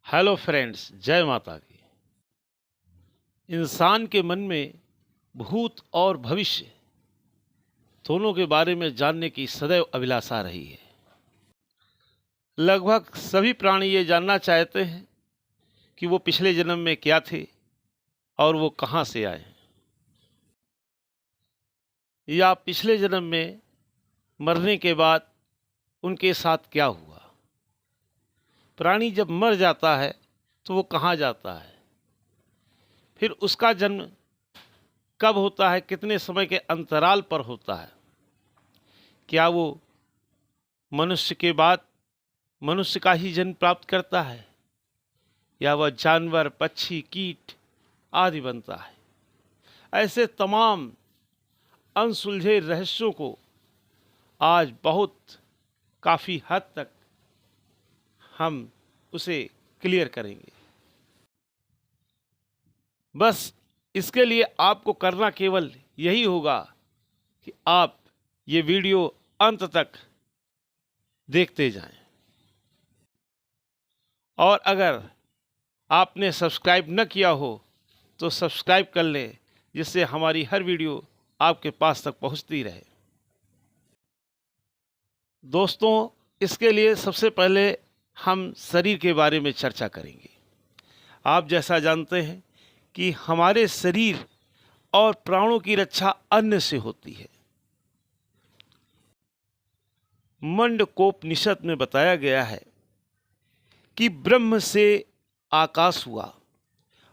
Hello friends, जय माता की। इंसान के मन में भूत और भविष्य दोनों के बारे में जानने की सदैव अभिलाषा रही है। लगभग सभी प्राणी ये जानना चाहते हैं कि वो पिछले जन्म में क्या थे और वो कहाँ से आए, या पिछले जन्म में मरने के बाद उनके साथ क्या हुआ। प्राणी जब मर जाता है तो वो कहाँ जाता है, फिर उसका जन्म कब होता है, कितने समय के अंतराल पर होता है, क्या वो मनुष्य के बाद मनुष्य का ही जन्म प्राप्त करता है या वह जानवर, पक्षी, कीट आदि बनता है। ऐसे तमाम अनसुलझे रहस्यों को आज काफ़ी हद तक हम उसे क्लियर करेंगे। बस इसके लिए आपको करना केवल यही होगा कि आप ये वीडियो अंत तक देखते जाएं, और अगर आपने सब्सक्राइब न किया हो तो सब्सक्राइब कर लें, जिससे हमारी हर वीडियो आपके पास तक पहुंचती रहे। दोस्तों, इसके लिए सबसे पहले हम शरीर के बारे में चर्चा करेंगे। आप जैसा जानते हैं कि हमारे शरीर और प्राणों की रक्षा अन्न से होती है। मंडकोपनिषद में बताया गया है कि ब्रह्म से आकाश हुआ,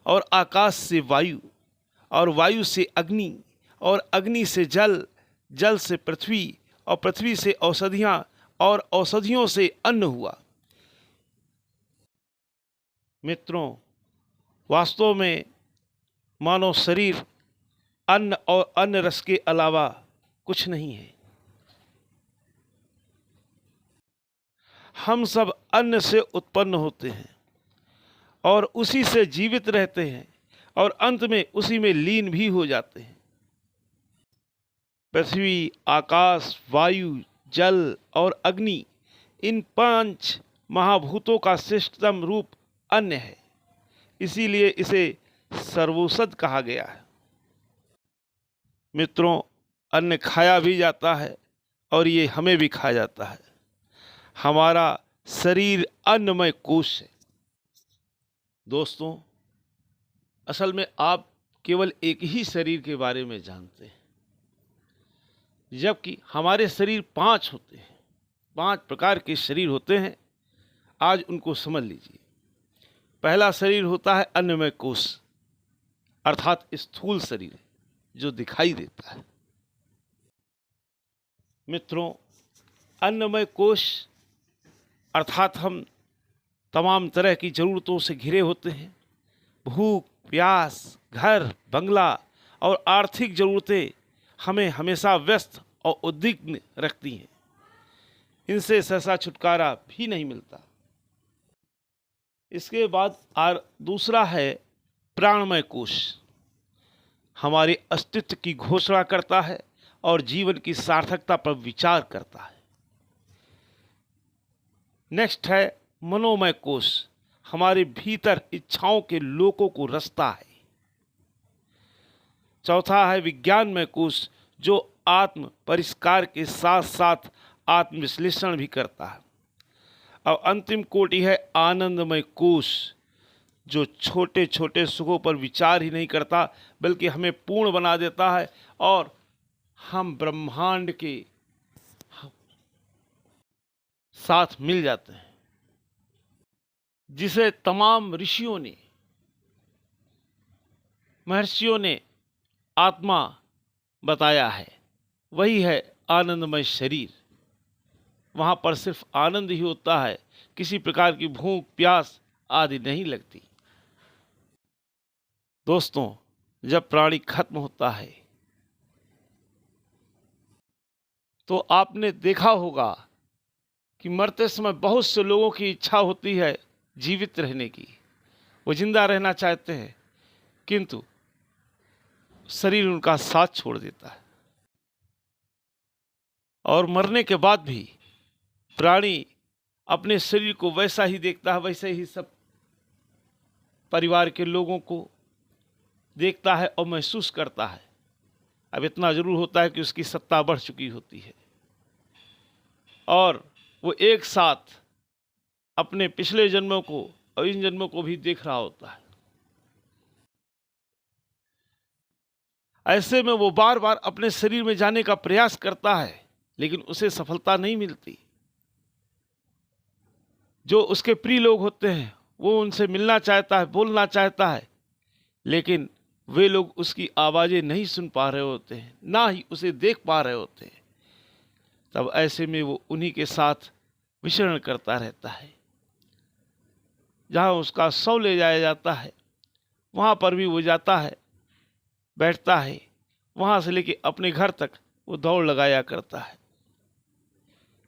और आकाश से वायु, और वायु से अग्नि, और अग्नि से जल, जल से पृथ्वी, और पृथ्वी से औषधियां, और औषधियों से अन्न हुआ। मित्रों, वास्तव में मानव शरीर अन्न और अन्न रस के अलावा कुछ नहीं है। हम सब अन्न से उत्पन्न होते हैं और उसी से जीवित रहते हैं, और अंत में उसी में लीन भी हो जाते हैं। पृथ्वी, आकाश, वायु, जल और अग्नि, इन 5 महाभूतों का श्रेष्ठतम रूप अन्न है। इसीलिए इसे सर्वौषध कहा गया है। मित्रों, अन्न खाया भी जाता है और ये हमें भी खाया जाता है। हमारा शरीर अन्नमय कोश है। दोस्तों, असल में आप केवल एक ही शरीर के बारे में जानते हैं, जबकि हमारे शरीर 5 होते हैं। 5 प्रकार के शरीर होते हैं। आज उनको समझ लीजिए। पहला शरीर होता है अन्नमय कोश, अर्थात स्थूल शरीर जो दिखाई देता है। मित्रों, अन्नमय कोश अर्थात हम तमाम तरह की ज़रूरतों से घिरे होते हैं। भूख, प्यास, घर, बंगला और आर्थिक ज़रूरतें हमें हमेशा व्यस्त और उद्विग्न रखती हैं। इनसे सहसा छुटकारा भी नहीं मिलता। इसके बाद दूसरा है प्राणमय कोश। हमारे अस्तित्व की घोषणा करता है और जीवन की सार्थकता पर विचार करता है। नेक्स्ट है मनोमय कोश। हमारे भीतर इच्छाओं के लोकों को रचता है। चौथा है विज्ञानमय कोश, जो आत्म परिष्कार के साथ साथ आत्मविश्लेषण भी करता है। और अंतिम कोटि है आनंदमय कोश, जो छोटे छोटे सुखों पर विचार ही नहीं करता, बल्कि हमें पूर्ण बना देता है और हम ब्रह्मांड के साथ मिल जाते हैं। जिसे तमाम ऋषियों ने, महर्षियों ने आत्मा बताया है, वही है आनंदमय शरीर। वहाँ पर सिर्फ आनंद ही होता है, किसी प्रकार की भूख, प्यास आदि नहीं लगती। दोस्तों, जब प्राणी खत्म होता है तो आपने देखा होगा कि मरते समय बहुत से लोगों की इच्छा होती है जीवित रहने की। वो जिंदा रहना चाहते हैं, किंतु शरीर उनका साथ छोड़ देता है। और मरने के बाद भी प्राणी अपने शरीर को वैसा ही देखता है, वैसे ही सब परिवार के लोगों को देखता है और महसूस करता है। अब इतना ज़रूर होता है कि उसकी सत्ता बढ़ चुकी होती है और वो एक साथ अपने पिछले जन्मों को और इन जन्मों को भी देख रहा होता है। ऐसे में वो बार बार अपने शरीर में जाने का प्रयास करता है, लेकिन उसे सफलता नहीं मिलती। जो उसके प्रिय लोग होते हैं वो उनसे मिलना चाहता है, बोलना चाहता है, लेकिन वे लोग उसकी आवाज़ें नहीं सुन पा रहे होते हैं, ना ही उसे देख पा रहे होते हैं। तब ऐसे में वो उन्हीं के साथ विचरण करता रहता है। जहाँ उसका शव ले जाया जाता है वहाँ पर भी वो जाता है, बैठता है, वहाँ से लेके अपने घर तक वो दौड़ लगाया करता है,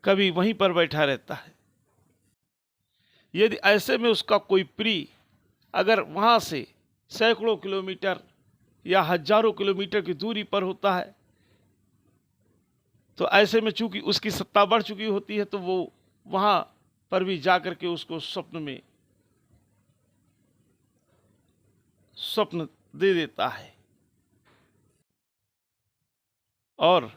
कभी वहीं पर बैठा रहता है। यदि ऐसे में उसका कोई प्रिय अगर वहाँ से सैकड़ों किलोमीटर या हजारों किलोमीटर की दूरी पर होता है, तो ऐसे में चूंकि उसकी सत्ता बढ़ चुकी होती है, तो वो वहाँ पर भी जाकर के उसको स्वप्न दे देता है और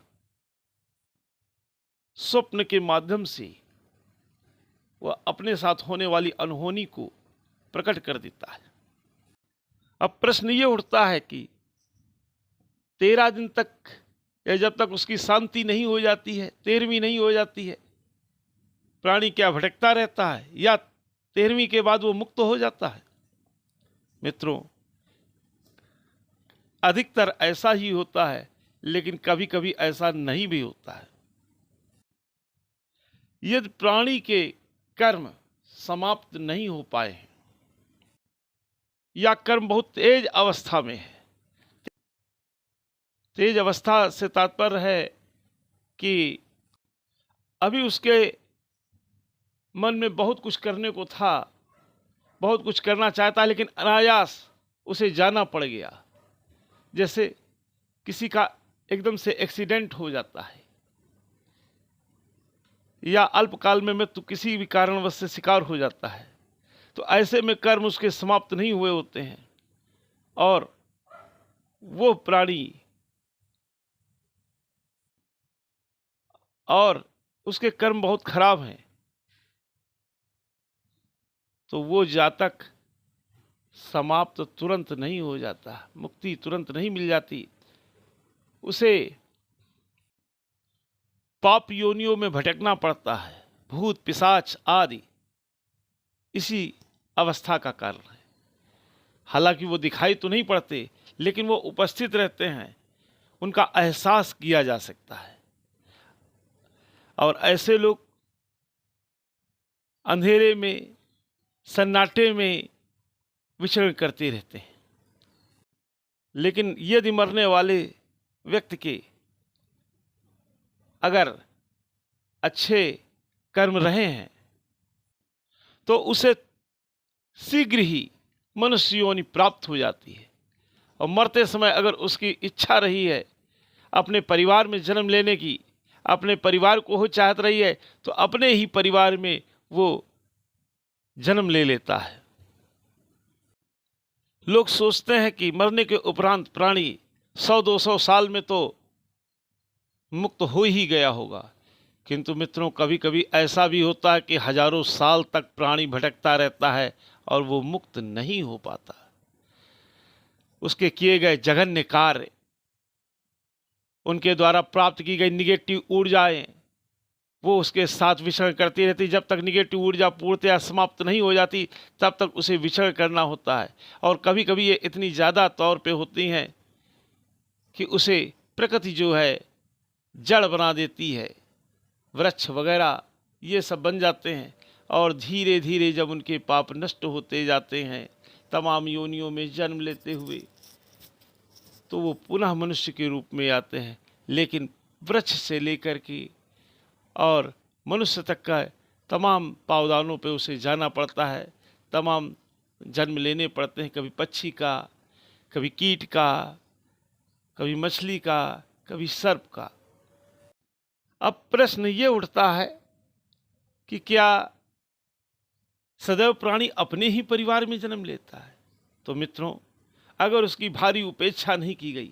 स्वप्न के माध्यम से वह अपने साथ होने वाली अनहोनी को प्रकट कर देता है। अब प्रश्न ये उठता है कि 13 दिन तक या जब तक उसकी शांति नहीं हो जाती है, 13वीं नहीं हो जाती है, प्राणी क्या भटकता रहता है या 13वीं के बाद वो मुक्त हो जाता है? मित्रों, अधिकतर ऐसा ही होता है, लेकिन कभी कभी ऐसा नहीं भी होता है। यदि प्राणी के कर्म समाप्त नहीं हो पाए हैं या कर्म बहुत तेज अवस्था में है, तेज अवस्था से तात्पर्य है कि अभी उसके मन में बहुत कुछ करने को था, बहुत कुछ करना चाहता है, लेकिन अनायास उसे जाना पड़ गया। जैसे किसी का एकदम से एक्सीडेंट हो जाता है या अल्पकाल में मृत्यु किसी भी कारणवश से शिकार हो जाता है, तो ऐसे में कर्म उसके समाप्त नहीं हुए होते हैं और वो प्राणी और उसके कर्म बहुत खराब हैं, तो वो जातक समाप्त तुरंत नहीं हो जाता, मुक्ति तुरंत नहीं मिल जाती, उसे पाप योनियों में भटकना पड़ता है। भूत पिशाच आदि इसी अवस्था का कारण है। हालांकि वो दिखाई तो नहीं पड़ते, लेकिन वो उपस्थित रहते हैं, उनका एहसास किया जा सकता है। और ऐसे लोग अंधेरे में, सन्नाटे में विचरण करते रहते हैं। लेकिन यदि मरने वाले व्यक्ति के अगर अच्छे कर्म रहे हैं तो उसे शीघ्र ही मनुष्य योनि प्राप्त हो जाती है। और मरते समय अगर उसकी इच्छा रही है अपने परिवार में जन्म लेने की, अपने परिवार को हो चाहत रही है, तो अपने ही परिवार में वो जन्म ले लेता है। लोग सोचते हैं कि मरने के उपरांत प्राणी 100-200 साल में तो मुक्त हो ही गया होगा, किंतु मित्रों कभी कभी ऐसा भी होता है कि हजारों साल तक प्राणी भटकता रहता है और वो मुक्त नहीं हो पाता। उसके किए गए जघन्य कार्य, उनके द्वारा प्राप्त की गई निगेटिव ऊर्जाएं, वो उसके साथ विचरण करती रहती। जब तक निगेटिव ऊर्जा पूर्णतया समाप्त नहीं हो जाती तब तक उसे विचरण करना होता है। और कभी कभी ये इतनी ज़्यादा तौर पे होती हैं कि उसे प्रकृति जो है जड़ बना देती है, वृक्ष वगैरह ये सब बन जाते हैं। और धीरे धीरे जब उनके पाप नष्ट होते जाते हैं तमाम योनियों में जन्म लेते हुए, तो वो पुनः मनुष्य के रूप में आते हैं। लेकिन वृक्ष से लेकर के और मनुष्य तक का तमाम पावदानों पे उसे जाना पड़ता है, तमाम जन्म लेने पड़ते हैं, कभी पक्षी का, कभी कीट का, कभी मछली का, कभी सर्प का। अब प्रश्न ये उठता है कि क्या सदैव प्राणी अपने ही परिवार में जन्म लेता है? तो मित्रों, अगर उसकी भारी उपेक्षा नहीं की गई,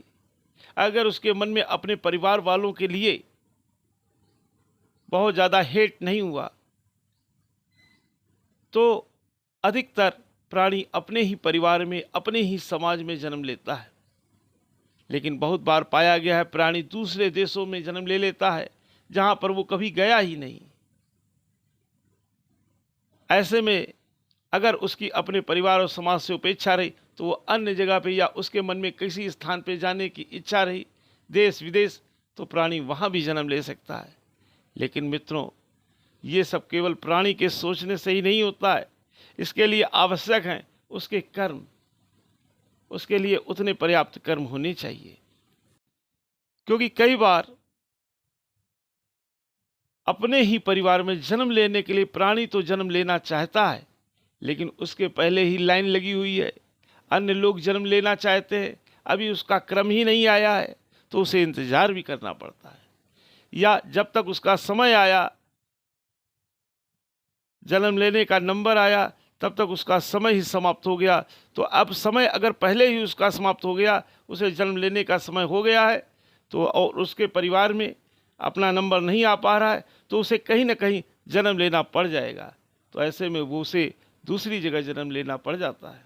अगर उसके मन में अपने परिवार वालों के लिए बहुत ज़्यादा हेट नहीं हुआ, तो अधिकतर प्राणी अपने ही परिवार में, अपने ही समाज में जन्म लेता है। लेकिन बहुत बार पाया गया है प्राणी दूसरे देशों में जन्म ले लेता है जहाँ पर वो कभी गया ही नहीं। ऐसे में अगर उसकी अपने परिवार और समाज से उपेक्षा रही तो वो अन्य जगह पे या उसके मन में किसी स्थान पे जाने की इच्छा रही, देश विदेश, तो प्राणी वहाँ भी जन्म ले सकता है। लेकिन मित्रों, ये सब केवल प्राणी के सोचने से ही नहीं होता है। इसके लिए आवश्यक हैं उसके कर्म, उसके लिए उतने पर्याप्त कर्म होने चाहिए। क्योंकि कई बार अपने ही परिवार में जन्म लेने के लिए प्राणी तो जन्म लेना चाहता है, लेकिन उसके पहले ही लाइन लगी हुई है, अन्य लोग जन्म लेना चाहते हैं, अभी उसका क्रम ही नहीं आया है, तो उसे इंतजार भी करना पड़ता है। या जब तक उसका समय आया, जन्म लेने का नंबर आया, तब तक उसका समय ही समाप्त हो गया। तो अब समय अगर पहले ही उसका समाप्त हो गया, उसे जन्म लेने का समय हो गया है, तो और उसके परिवार में अपना नंबर नहीं आ पा रहा है, तो उसे कहीं ना कहीं जन्म लेना पड़ जाएगा। तो ऐसे में वो उसे दूसरी जगह जन्म लेना पड़ जाता है।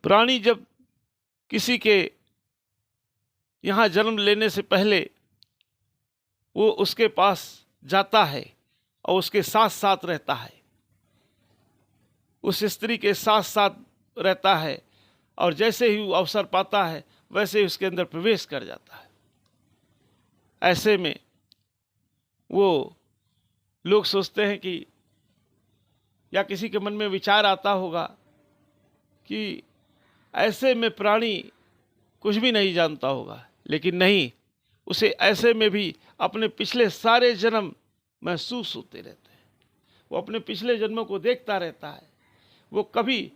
प्राणी जब किसी के यहाँ जन्म लेने से पहले वो उसके पास जाता है और उसके साथ साथ रहता है, उस स्त्री के साथ साथ रहता है, और जैसे ही वो अवसर पाता है वैसे ही उसके अंदर प्रवेश कर जाता है। ऐसे में वो लोग सोचते हैं कि, या किसी के मन में विचार आता होगा कि ऐसे में प्राणी कुछ भी नहीं जानता होगा, लेकिन नहीं, उसे ऐसे में भी अपने पिछले सारे जन्म महसूस होते रहते हैं। वो अपने पिछले जन्मों को देखता रहता है, वो कभी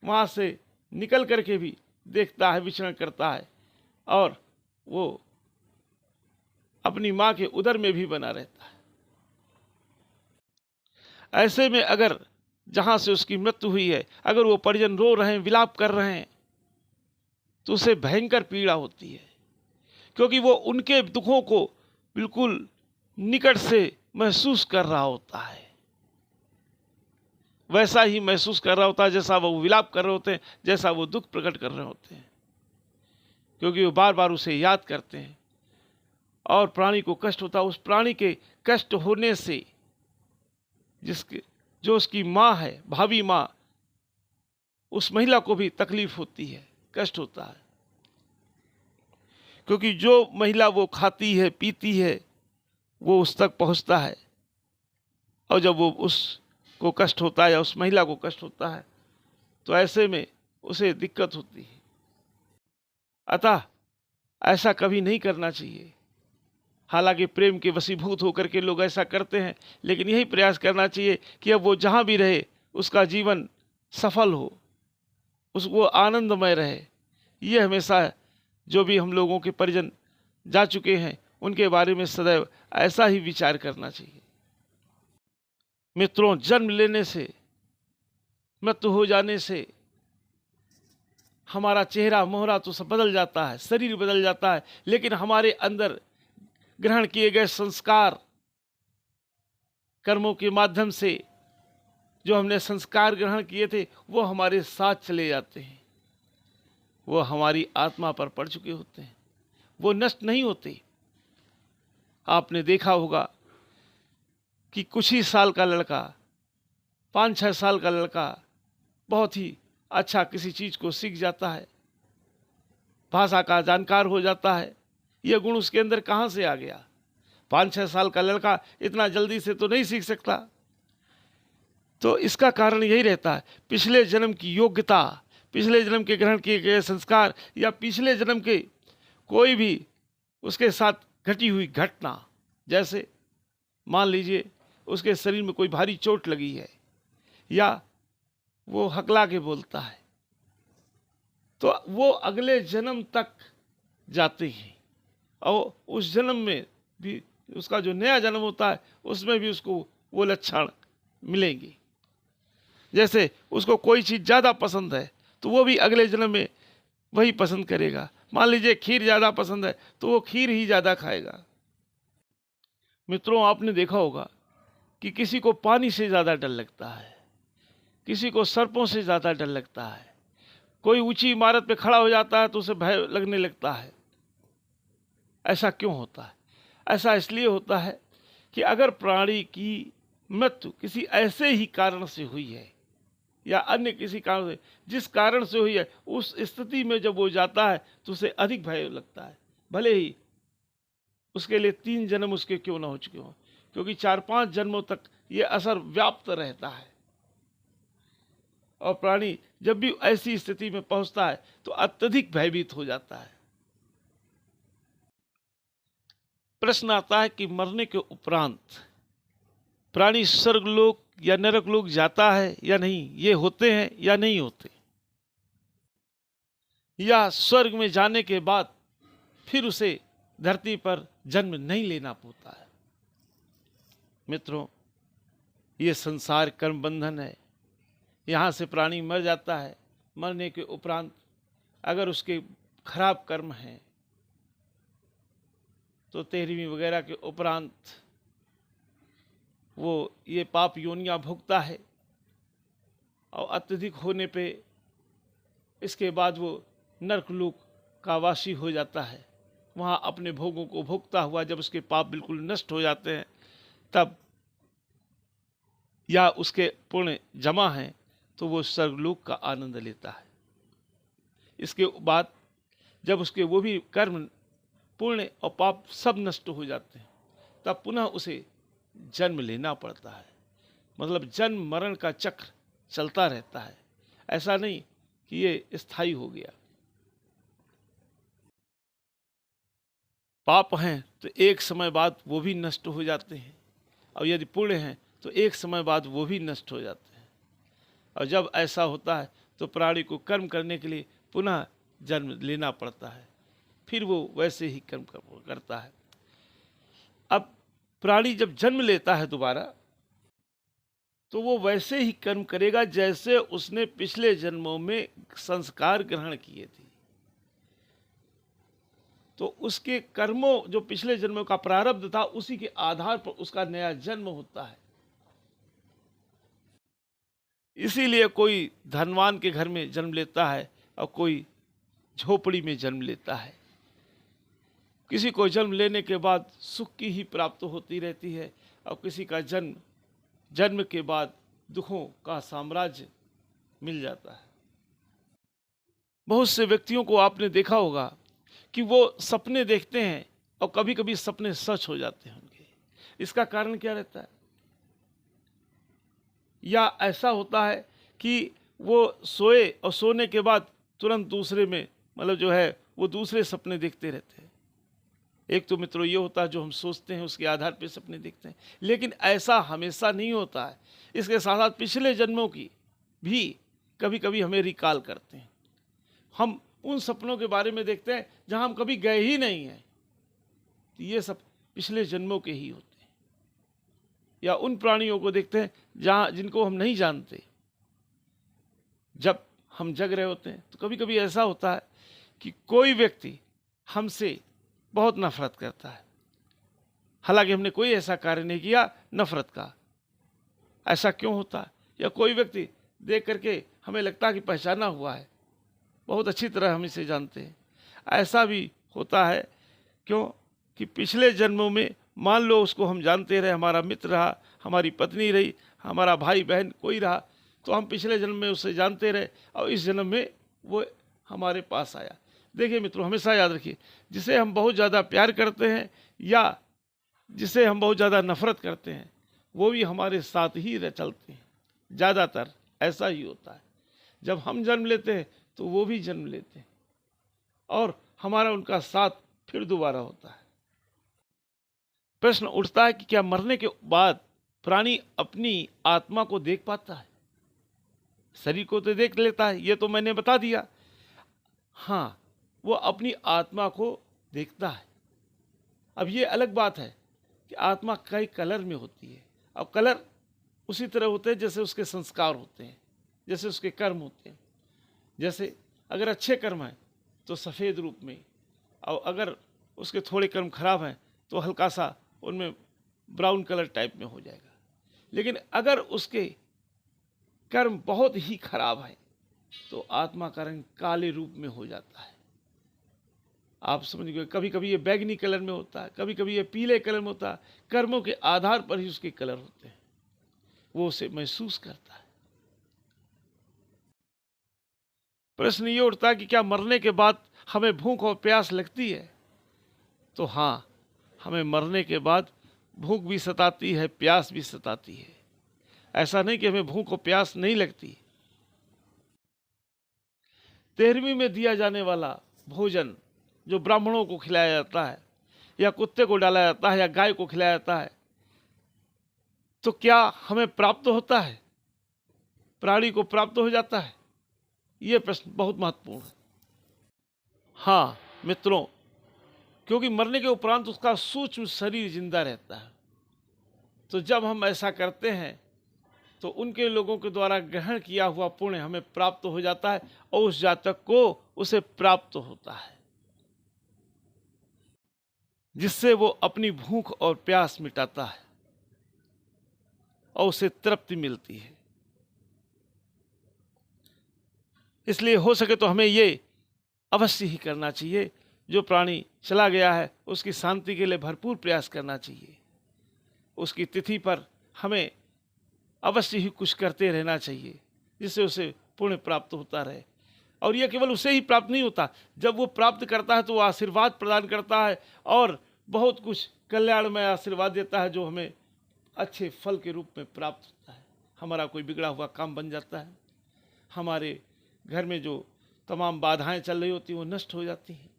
वहाँ से निकल करके भी देखता है, विचरण करता है, और वो अपनी माँ के उदर में भी बना रहता है। ऐसे में अगर जहाँ से उसकी मृत्यु हुई है, अगर वो परिजन रो रहे हैं, विलाप कर रहे हैं, तो उसे भयंकर पीड़ा होती है, क्योंकि वो उनके दुखों को बिल्कुल निकट से महसूस कर रहा होता है। वैसा ही महसूस कर रहा होता है जैसा वो विलाप कर रहे होते हैं, जैसा वो दुख प्रकट कर रहे होते हैं, क्योंकि वो बार बार उसे याद करते हैं और प्राणी को कष्ट होता है। उस प्राणी के कष्ट होने से जो उसकी माँ है, भावी माँ, उस महिला को भी तकलीफ होती है, कष्ट होता है, क्योंकि जो महिला वो खाती है, पीती है, वो उस तक पहुंचता है, और जब वो उसको कष्ट होता है या उस महिला को कष्ट होता है, तो ऐसे में उसे दिक्कत होती है। अतः ऐसा कभी नहीं करना चाहिए। हालांकि प्रेम के वशीभूत होकर के लोग ऐसा करते हैं, लेकिन यही प्रयास करना चाहिए कि अब वो जहाँ भी रहे उसका जीवन सफल हो, उसको आनंदमय रहे। ये हमेशा जो भी हम लोगों के परिजन जा चुके हैं उनके बारे में सदैव ऐसा ही विचार करना चाहिए। मित्रों, जन्म लेने से, मृत्यु हो जाने से हमारा चेहरा मोहरा तो सब बदल जाता है, शरीर बदल जाता है, लेकिन हमारे अंदर ग्रहण किए गए संस्कार, कर्मों के माध्यम से जो हमने संस्कार ग्रहण किए थे वो हमारे साथ चले जाते हैं, वो हमारी आत्मा पर पड़ चुके होते हैं, वो नष्ट नहीं होते। आपने देखा होगा कि कुछ ही साल का लड़का, 5-6 साल का लड़का बहुत ही अच्छा किसी चीज़ को सीख जाता है, भाषा का जानकार हो जाता है। यह गुण उसके अंदर कहाँ से आ गया? 5-6 साल का लड़का इतना जल्दी से तो नहीं सीख सकता। तो इसका कारण यही रहता है, पिछले जन्म की योग्यता, पिछले जन्म के ग्रहण किए गए संस्कार, या पिछले जन्म के कोई भी उसके साथ घटी हुई घटना। जैसे मान लीजिए उसके शरीर में कोई भारी चोट लगी है, या वो हकला के बोलता है, तो वो अगले जन्म तक जाते हैं, और उस जन्म में भी उसका जो नया जन्म होता है उसमें भी उसको वो लक्षण मिलेंगे। जैसे उसको कोई चीज़ ज़्यादा पसंद है तो वो भी अगले जन्म में वही पसंद करेगा। मान लीजिए खीर ज़्यादा पसंद है तो वो खीर ही ज़्यादा खाएगा। मित्रों, आपने देखा होगा कि किसी को पानी से ज़्यादा डर लगता है, किसी को सर्पों से ज़्यादा डर लगता है, कोई ऊंची इमारत पे खड़ा हो जाता है तो उसे भय लगने लगता है। ऐसा क्यों होता है? ऐसा इसलिए होता है कि अगर प्राणी की मृत्यु किसी ऐसे ही कारण से हुई है या अन्य किसी कारण से, जिस कारण से हुई है, उस स्थिति में जब वो जाता है तो उसे अधिक भय लगता है, भले ही उसके लिए 3 जन्म उसके क्यों ना हो चुके हों, क्योंकि 4-5 जन्मों तक ये असर व्याप्त रहता है। और प्राणी जब भी ऐसी स्थिति में पहुंचता है तो अत्यधिक भयभीत हो जाता है। प्रश्न आता है कि मरने के उपरांत प्राणी स्वर्गलोक या नरकलोक जाता है या नहीं, ये होते हैं या नहीं होते, या स्वर्ग में जाने के बाद फिर उसे धरती पर जन्म नहीं लेना पड़ता है। मित्रों, ये संसार कर्म बंधन है। यहाँ से प्राणी मर जाता है, मरने के उपरांत अगर उसके खराब कर्म हैं तो 13वीं वगैरह के उपरांत वो ये पाप योनियां भोगता है, और अत्यधिक होने पे इसके बाद वो नरकलोक का वासी हो जाता है। वहाँ अपने भोगों को भोगता हुआ जब उसके पाप बिल्कुल नष्ट हो जाते हैं तब, या उसके पुण्य जमा हैं, तो वो स्वर्गलोक का आनंद लेता है। इसके बाद जब उसके वो भी कर्म, पुण्य और पाप सब नष्ट हो जाते हैं, तब पुनः उसे जन्म लेना पड़ता है। मतलब जन्म मरण का चक्र चलता रहता है, ऐसा नहीं कि ये स्थायी हो गया। पाप हैं तो एक समय बाद वो भी नष्ट हो जाते हैं, और यदि पुण्य हैं तो एक समय बाद वो भी नष्ट हो जाते हैं। और जब ऐसा होता है तो प्राणी को कर्म करने के लिए पुनः जन्म लेना पड़ता है, फिर वो वैसे ही कर्म करता है। अब प्राणी जब जन्म लेता है दोबारा, तो वो वैसे ही कर्म करेगा जैसे उसने पिछले जन्मों में संस्कार ग्रहण किए थे। तो उसके कर्मों, जो पिछले जन्मों का प्रारब्ध था, उसी के आधार पर उसका नया जन्म होता है। इसीलिए कोई धनवान के घर में जन्म लेता है और कोई झोपड़ी में जन्म लेता है। किसी को जन्म लेने के बाद सुख की ही प्राप्त होती रहती है, और किसी का जन्म के बाद दुखों का साम्राज्य मिल जाता है। बहुत से व्यक्तियों को आपने देखा होगा कि वो सपने देखते हैं और कभी कभी सपने सच हो जाते हैं उनके। इसका कारण क्या रहता है? या ऐसा होता है कि वो सोए और सोने के बाद तुरंत दूसरे में, मतलब जो है वो दूसरे सपने देखते रहते हैं। एक तो मित्रों ये होता है जो हम सोचते हैं उसके आधार पर सपने देखते हैं, लेकिन ऐसा हमेशा नहीं होता है। इसके साथ साथ पिछले जन्मों की भी कभी कभी हमें रिकॉल करते हैं। हम उन सपनों के बारे में देखते हैं जहां हम कभी गए ही नहीं हैं, तो ये सब पिछले जन्मों के ही होते हैं। या उन प्राणियों को देखते हैं जिनको हम नहीं जानते। जब हम जग रहे होते हैं तो कभी कभी ऐसा होता है कि कोई व्यक्ति हमसे बहुत नफरत करता है, हालांकि हमने कोई ऐसा कार्य नहीं किया नफरत का। ऐसा क्यों होता है? या कोई व्यक्ति देख करके हमें लगता है कि पहचाना हुआ है, बहुत अच्छी तरह हम इसे जानते हैं। ऐसा भी होता है क्यों कि पिछले जन्मों में मान लो उसको हम जानते रहे, हमारा मित्र रहा, हमारी पत्नी रही, हमारा भाई बहन कोई रहा, तो हम पिछले जन्म में उसे जानते रहे और इस जन्म में वो हमारे पास आया। देखिए मित्रों, हमेशा याद रखिए, जिसे हम बहुत ज़्यादा प्यार करते हैं या जिसे हम बहुत ज़्यादा नफरत करते हैं, वो भी हमारे साथ ही चलते हैं। ज़्यादातर ऐसा ही होता है। जब हम जन्म लेते हैं तो वो भी जन्म लेते हैं और हमारा उनका साथ फिर दोबारा होता है। प्रश्न उठता है कि क्या मरने के बाद प्राणी अपनी आत्मा को देख पाता है? शरीर को तो देख लेता है, ये तो मैंने बता दिया। हाँ, वो अपनी आत्मा को देखता है। अब ये अलग बात है कि आत्मा कई कलर में होती है, और कलर उसी तरह होते हैं जैसे उसके संस्कार होते हैं, जैसे उसके कर्म होते हैं। जैसे अगर अच्छे कर्म हैं तो सफ़ेद रूप में, और अगर उसके थोड़े कर्म खराब हैं तो हल्का सा उनमें ब्राउन कलर टाइप में हो जाएगा। लेकिन अगर उसके कर्म बहुत ही खराब हैं तो आत्मा का रंग काले रूप में हो जाता है। आप समझ गए, कभी कभी ये बैगनी कलर में होता है, कभी कभी ये पीले कलर में होता है। कर्मों के आधार पर ही उसके कलर होते हैं, वो उसे महसूस करता है। प्रश्न ये उठता है कि क्या मरने के बाद हमें भूख और प्यास लगती है? तो हाँ, हमें मरने के बाद भूख भी सताती है, प्यास भी सताती है। ऐसा नहीं कि हमें भूख और प्यास नहीं लगती। 13वीं में दिया जाने वाला भोजन जो ब्राह्मणों को खिलाया जाता है, या कुत्ते को डाला जाता है, या गाय को खिलाया जाता है, तो क्या हमें प्राप्त होता है? प्राणी को प्राप्त हो जाता है? ये प्रश्न बहुत महत्वपूर्ण है। हाँ मित्रों, क्योंकि मरने के उपरांत उसका सूक्ष्म शरीर जिंदा रहता है, तो जब हम ऐसा करते हैं तो उनके लोगों के द्वारा ग्रहण किया हुआ पुण्य हमें प्राप्त हो जाता है, और उस जातक को उसे प्राप्त होता है, जिससे वो अपनी भूख और प्यास मिटाता है और उसे तृप्ति मिलती है। इसलिए हो सके तो हमें ये अवश्य ही करना चाहिए, जो प्राणी चला गया है उसकी शांति के लिए भरपूर प्रयास करना चाहिए। उसकी तिथि पर हमें अवश्य ही कुछ करते रहना चाहिए, जिससे उसे पुण्य प्राप्त होता रहे। और यह केवल उसे ही प्राप्त नहीं होता, जब वो प्राप्त करता है तो वो आशीर्वाद प्रदान करता है और बहुत कुछ कल्याणमय आशीर्वाद देता है, जो हमें अच्छे फल के रूप में प्राप्त होता है। हमारा कोई बिगड़ा हुआ काम बन जाता है, हमारे घर में जो तमाम बाधाएं चल रही होती हैं वो नष्ट हो जाती हैं।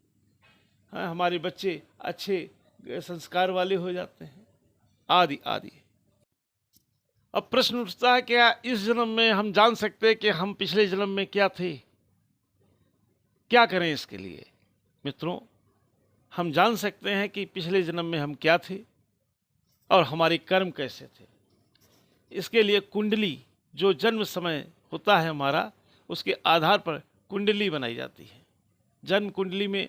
हाँ, हमारे बच्चे अच्छे संस्कार वाले हो जाते हैं, आदि आदि। अब प्रश्न उठता है, क्या इस जन्म में हम जान सकते हैं कि हम पिछले जन्म में क्या थे? क्या करें इसके लिए? मित्रों, हम जान सकते हैं कि पिछले जन्म में हम क्या थे और हमारे कर्म कैसे थे। इसके लिए कुंडली, जो जन्म समय होता है हमारा, उसके आधार पर कुंडली बनाई जाती है। जन्म कुंडली में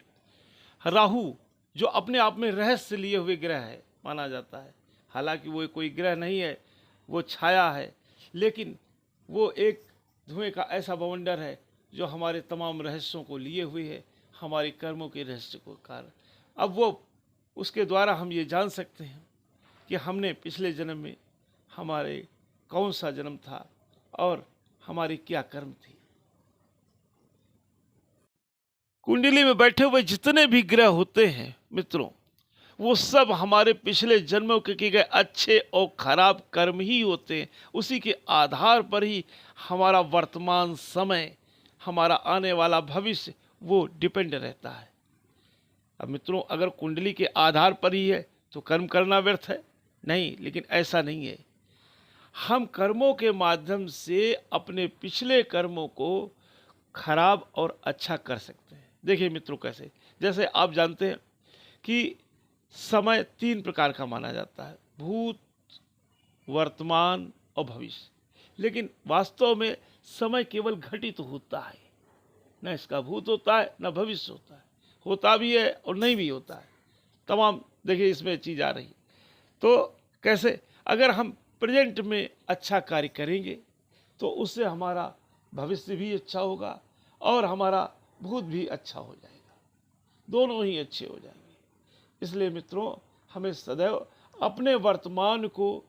राहु, जो अपने आप में रहस्य लिए हुए ग्रह है, माना जाता है। हालांकि वो कोई ग्रह नहीं है, वो छाया है, लेकिन वो एक धुएं का ऐसा बवंडर है जो हमारे तमाम रहस्यों को लिए हुए है, हमारे कर्मों के रहस्य को कारण। अब वो उसके द्वारा हम ये जान सकते हैं कि हमने पिछले जन्म में हमारे कौन सा जन्म था और हमारी क्या कर्म थी। कुंडली में बैठे हुए जितने भी ग्रह होते हैं मित्रों, वो सब हमारे पिछले जन्मों के किए गए अच्छे और खराब कर्म ही होते हैं। उसी के आधार पर ही हमारा वर्तमान समय, हमारा आने वाला भविष्य वो डिपेंड रहता है। अब मित्रों, अगर कुंडली के आधार पर ही है तो कर्म करना व्यर्थ है? नहीं, लेकिन ऐसा नहीं है। हम कर्मों के माध्यम से अपने पिछले कर्मों को खराब और अच्छा कर सकते हैं। देखिए मित्रों, कैसे, जैसे आप जानते हैं कि समय 3 प्रकार का माना जाता है, भूत, वर्तमान और भविष्य। लेकिन वास्तव में समय केवल घटित होता है, न इसका भूत होता है न भविष्य होता है। होता भी है और नहीं भी होता है। तमाम देखिए इसमें चीज़ आ रही। तो कैसे, अगर हम प्रेजेंट में अच्छा कार्य करेंगे तो उससे हमारा भविष्य भी अच्छा होगा और हमारा भूत भी अच्छा हो जाएगा, दोनों ही अच्छे हो जाएंगे। इसलिए मित्रों, हमें सदैव अपने वर्तमान को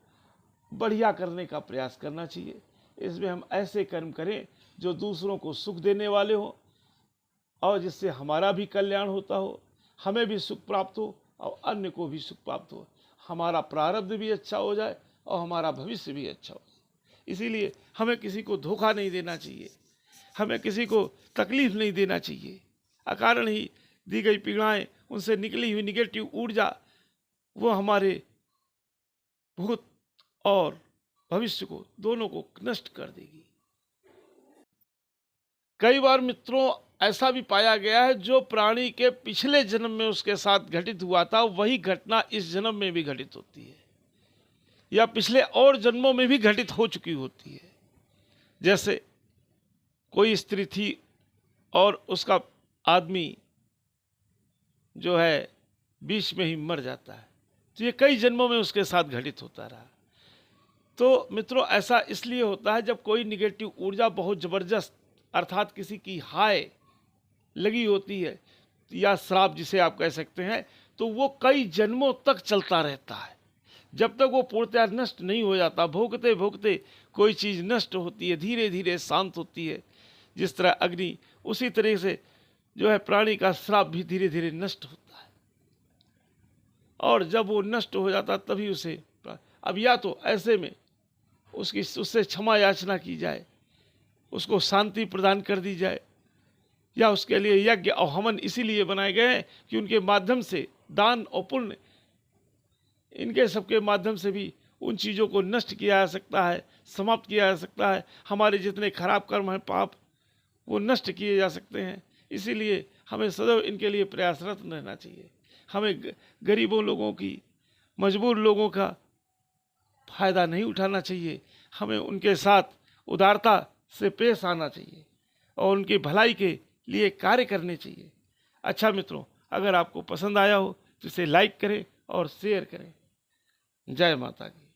बढ़िया करने का प्रयास करना चाहिए। इसमें हम ऐसे कर्म करें जो दूसरों को सुख देने वाले हो और जिससे हमारा भी कल्याण होता हो, हमें भी सुख प्राप्त हो और अन्य को भी सुख प्राप्त हो, हमारा प्रारब्ध भी अच्छा हो जाए और हमारा भविष्य भी अच्छा हो जाए। इसीलिए हमें किसी को धोखा नहीं देना चाहिए, हमें किसी को तकलीफ नहीं देना चाहिए। अकारण ही दी गई पीड़ाएं, उनसे निकली हुई निगेटिव ऊर्जा, वो हमारे भूत और भविष्य को दोनों को नष्ट कर देगी। कई बार मित्रों ऐसा भी पाया गया है, जो प्राणी के पिछले जन्म में उसके साथ घटित हुआ था, वही घटना इस जन्म में भी घटित होती है या पिछले और जन्मों में भी घटित हो चुकी होती है। जैसे कोई स्त्री थी, और उसका आदमी जो है बीच में ही मर जाता है। तो ये कई जन्मों में उसके साथ घटित होता रहा। तो मित्रों, ऐसा इसलिए होता है जब कोई निगेटिव ऊर्जा बहुत ज़बरदस्त, अर्थात किसी की हाय लगी होती है या श्राप जिसे आप कह सकते हैं, तो वो कई जन्मों तक चलता रहता है। जब तक वो पूर्णतः नष्ट नहीं हो जाता, भोगते भोगते कोई चीज़ नष्ट होती है, धीरे धीरे शांत होती है। जिस तरह अग्नि, उसी तरह से जो है प्राणी का श्राप भी धीरे धीरे नष्ट होता है। और जब वो नष्ट हो जाता तभी उसे, अब या तो ऐसे में उससे क्षमा याचना की जाए, उसको शांति प्रदान कर दी जाए, या उसके लिए यज्ञ और हवन इसीलिए बनाए गए हैं कि उनके माध्यम से दान और पुण्य, इनके सबके माध्यम से भी उन चीज़ों को नष्ट किया जा सकता है, समाप्त किया जा सकता है। हमारे जितने खराब कर्म हैं, पाप, वो नष्ट किए जा सकते हैं। इसीलिए हमें सदैव इनके लिए प्रयासरत रहना चाहिए। हमें गरीबों लोगों की, मजबूर लोगों का फ़ायदा नहीं उठाना चाहिए। हमें उनके साथ उदारता से पेश आना चाहिए और उनकी भलाई के लिए कार्य करने चाहिए। अच्छा मित्रों, अगर आपको पसंद आया हो तो इसे लाइक करें और शेयर करें। जय माता की।